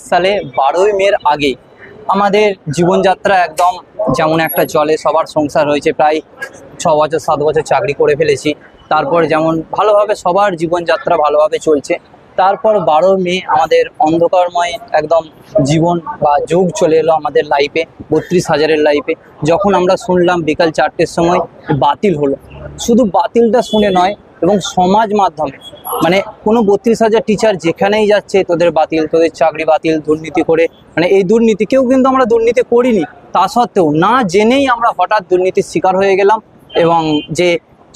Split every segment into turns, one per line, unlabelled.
সালে 12ই মের আগে আমাদের জীবনযাত্রা একদম যেমন একটা চলে, সবার সংসার হয়েছে, প্রায় 6 বছর 7 বছর চাকরি করে ফেলেছি। তারপর যেমন ভালোভাবে সবার জীবনযাত্রা ভালোভাবে চলছে, তারপর 12 মে আমাদের অন্ধকারময় একদম জীবন বা যুগ চলে এলো আমাদের লাইফে, 32,000-এর লাইফে। যখন আমরা শুনলাম বিকাল 4টের সময় বাতিল হলো, শুধু বাতিলটা শুনে নয়, এবং সমাজ মাধ্যমে মানে কোনো 32,000 টিচার যেখানেই যাচ্ছে তোদের বাতিল, তোদের চাকরি বাতিল, দুর্নীতি করে, মানে এই দুর্নীতি, কেউ কিন্তু আমরা দুর্নীতি করিনি, তা সত্ত্বেও না জেনেই আমরা হঠাৎ দুর্নীতির শিকার হয়ে গেলাম। এবং যে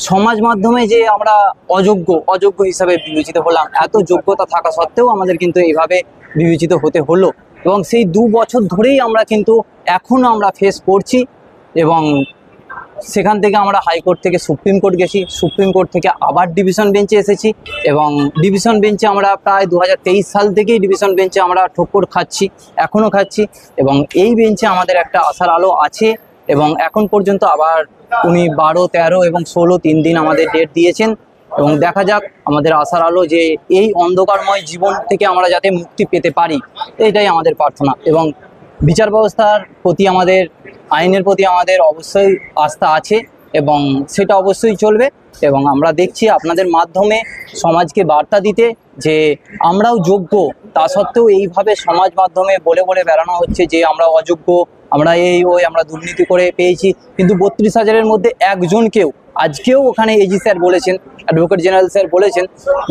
সমাজ মাধ্যমে যে আমরা অযোগ্য হিসাবে বিবেচিত হলাম, এত যোগ্যতা থাকা সত্ত্বেও আমাদের কিন্তু এইভাবে বিবেচিত হতে হলো। এবং সেই 2 বছর ধরেই আমরা কিন্তু এখনও আমরা ফেস করছি। এবং সেখান থেকে আমরা হাইকোর্ট থেকে সুপ্রিম কোর্ট গেছি, সুপ্রিম কোর্ট থেকে আবার ডিভিশন বেঞ্চে এসেছি, এবং ডিভিশন বেঞ্চে আমরা প্রায় 2023 সাল থেকেই ডিভিশন বেঞ্চে আমরা ঠোক্কর খাচ্ছি, এখনও খাচ্ছি। এবং এই বেঞ্চে আমাদের একটা আশার আলো আছে, এবং এখন পর্যন্ত আবার উনি 12, 13 এবং 16 3 দিন আমাদের ডেট দিয়েছেন। এবং দেখা যাক আমাদের আশার আলো, যে এই অন্ধকারময় জীবন থেকে আমরা যাতে মুক্তি পেতে পারি, এইটাই আমাদের প্রার্থনা। এবং বিচার ব্যবস্থার প্রতি আমাদের, আইনের প্রতি আমাদের অবশ্যই আস্থা আছে, এবং সেটা অবশ্যই চলবে। এবং আমরা দেখছি আপনাদের মাধ্যমে সমাজকে বার্তা দিতে, যে আমরাও যোগ্য, তা সত্ত্বেও এইভাবে সমাজ মাধ্যমে বলে বেড়ানো হচ্ছে যে আমরা অযোগ্য, আমরা আমরা দুর্নীতি করে পেয়েছি। কিন্তু 32,000-এর মধ্যে একজনকেও, আজকেও ওখানে এজি স্যার বলেছেন, অ্যাডভোকেট জেনারেল স্যার বলেছেন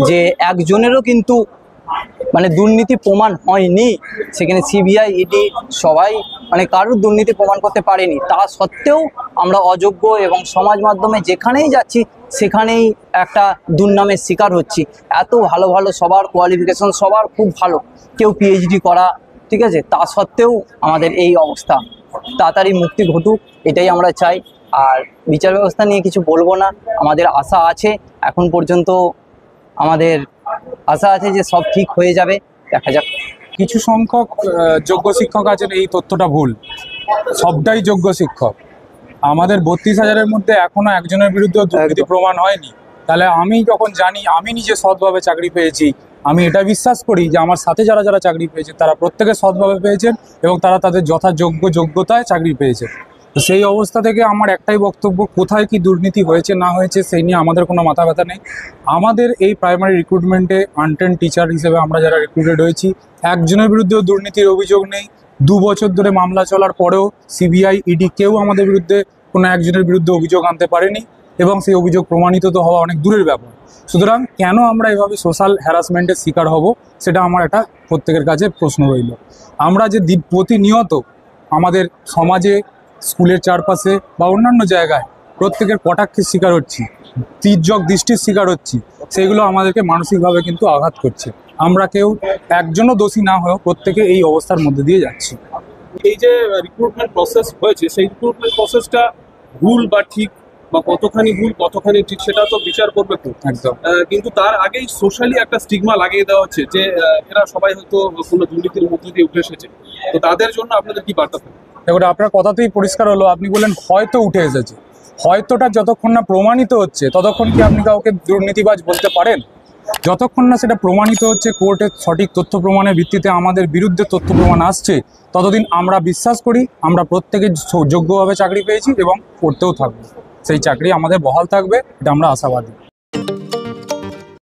যে একজনেরও কিন্তু মানে দুর্নীতি প্রমাণ হয়নি। সেখানে সিবিআই, ইডি সবাই মানে কারোর দুর্নীতি প্রমাণ করতে পারেনি, তা সত্ত্বেও আমরা অযোগ্য, এবং সমাজ মাধ্যমে যেখানেই যাচ্ছি সেখানেই একটা দুর্নামের শিকার হচ্ছি। এত ভালো সবার কোয়ালিফিকেশন, সবার খুব ভালো, কেউ পিএইচডি করা, ঠিক আছে, তা সত্ত্বেও আমাদের এই অবস্থা। তাড়াতাড়ি মুক্তি ঘটুক, এটাই আমরা চাই। আর বিচার ব্যবস্থা নিয়ে কিছু বলবো না, আমাদের আশা আছে, এখন পর্যন্ত আমাদের আশা আছে যে সব ঠিক হয়ে যাবে, দেখা যাক।
কিছু সংখ্যক যোগ্য শিক্ষক আছেন, এই তথ্যটা ভুল, সবটাই যোগ্য শিক্ষক। আমাদের 32,000-এর মধ্যে এখনো একজনের বিরুদ্ধে দুর্নীতি প্রমাণ হয়নি। তাহলে আমি যখন জানি, আমি নিজে সৎভাবে চাকরি পেয়েছি, আমি এটা বিশ্বাস করি যে আমার সাথে যারা চাকরি পেয়েছে তারা প্রত্যেকে সৎভাবে পেয়েছেন, এবং তারা তাদের যোগ্যতায় চাকরি পেয়েছে। তো সেই অবস্থা থেকে আমার একটাই বক্তব্য, কোথায় কি দুর্নীতি হয়েছে না হয়েছে সেই নিয়ে আমাদের কোনো মাথা ব্যথা নেই। আমাদের এই প্রাইমারি রিক্রুটমেন্টে আনট্রেন্ড টিচার হিসেবে আমরা যারা রিক্রুটেড হয়েছি, একজনের বিরুদ্ধেও দুর্নীতির অভিযোগ নেই। 2 বছর ধরে মামলা চলার পরেও সিবিআই, ইডি কেউ আমাদের বিরুদ্ধে কোনো একজনের বিরুদ্ধে অভিযোগ আনতে পারেনি, এবং সেই অভিযোগ প্রমাণিত তো হওয়া অনেক দূরের ব্যাপার। সুতরাং কেন আমরা এভাবে সোশ্যাল হ্যারাসমেন্টের শিকার হব, সেটা আমার একটা প্রত্যেকের কাছে প্রশ্ন রইল। আমরা যে প্রতিনিয়ত আমাদের সমাজে, স্কুলের চারপাশে বা অন্যান্য জায়গায় প্রত্যেকের কটাক্ষের শিকার হচ্ছি, তির্যক দৃষ্টির শিকার হচ্ছি, সেগুলো আমাদেরকে মানসিকভাবে কিন্তু আঘাত করছে। আমরা কেউ একজনও দোষী না হয়েও প্রত্যেকে এই অবস্থার মধ্যে দিয়ে যাচ্ছি।
এই যে রিক্রুটমেন্ট প্রসেস হয়েছে, সেই রিক্রুটমেন্ট প্রসেসটা ভুল বা ঠিক, বা কতখানি ভুল কতখানি ঠিক, সেটা তো বিচার করবে তো
একদম।
কিন্তু তার আগেই সোশ্যালি একটা স্টিগমা লাগিয়ে দেওয়া হচ্ছে যে এরা সবাই হয়তো কোনো দুর্নীতির মধ্যে দিয়ে উঠে এসেছে। তো তাদের জন্য আপনাদের কি বার্তা থাকবে?
দেখুন, আপনার কথাতেই পরিষ্কার হলো, আপনি বললেন হয়তো উঠে এসেছে। হয়তোটা যতক্ষণ না প্রমাণিত হচ্ছে ততক্ষণ কি আপনি কাউকে দুর্নীতিবাজ বলতে পারেন? যতক্ষণ না সেটা প্রমাণিত হচ্ছে, কোর্টের সঠিক তথ্য প্রমাণের ভিত্তিতে আমাদের বিরুদ্ধে তথ্য প্রমাণ আসছে, ততদিন আমরা বিশ্বাস করি আমরা প্রত্যেকে যোগ্যভাবে চাকরি পেয়েছি এবং করতেও থাকবো। সেই চাকরি আমাদের বহাল থাকবে, এটা আমরা আশাবাদী।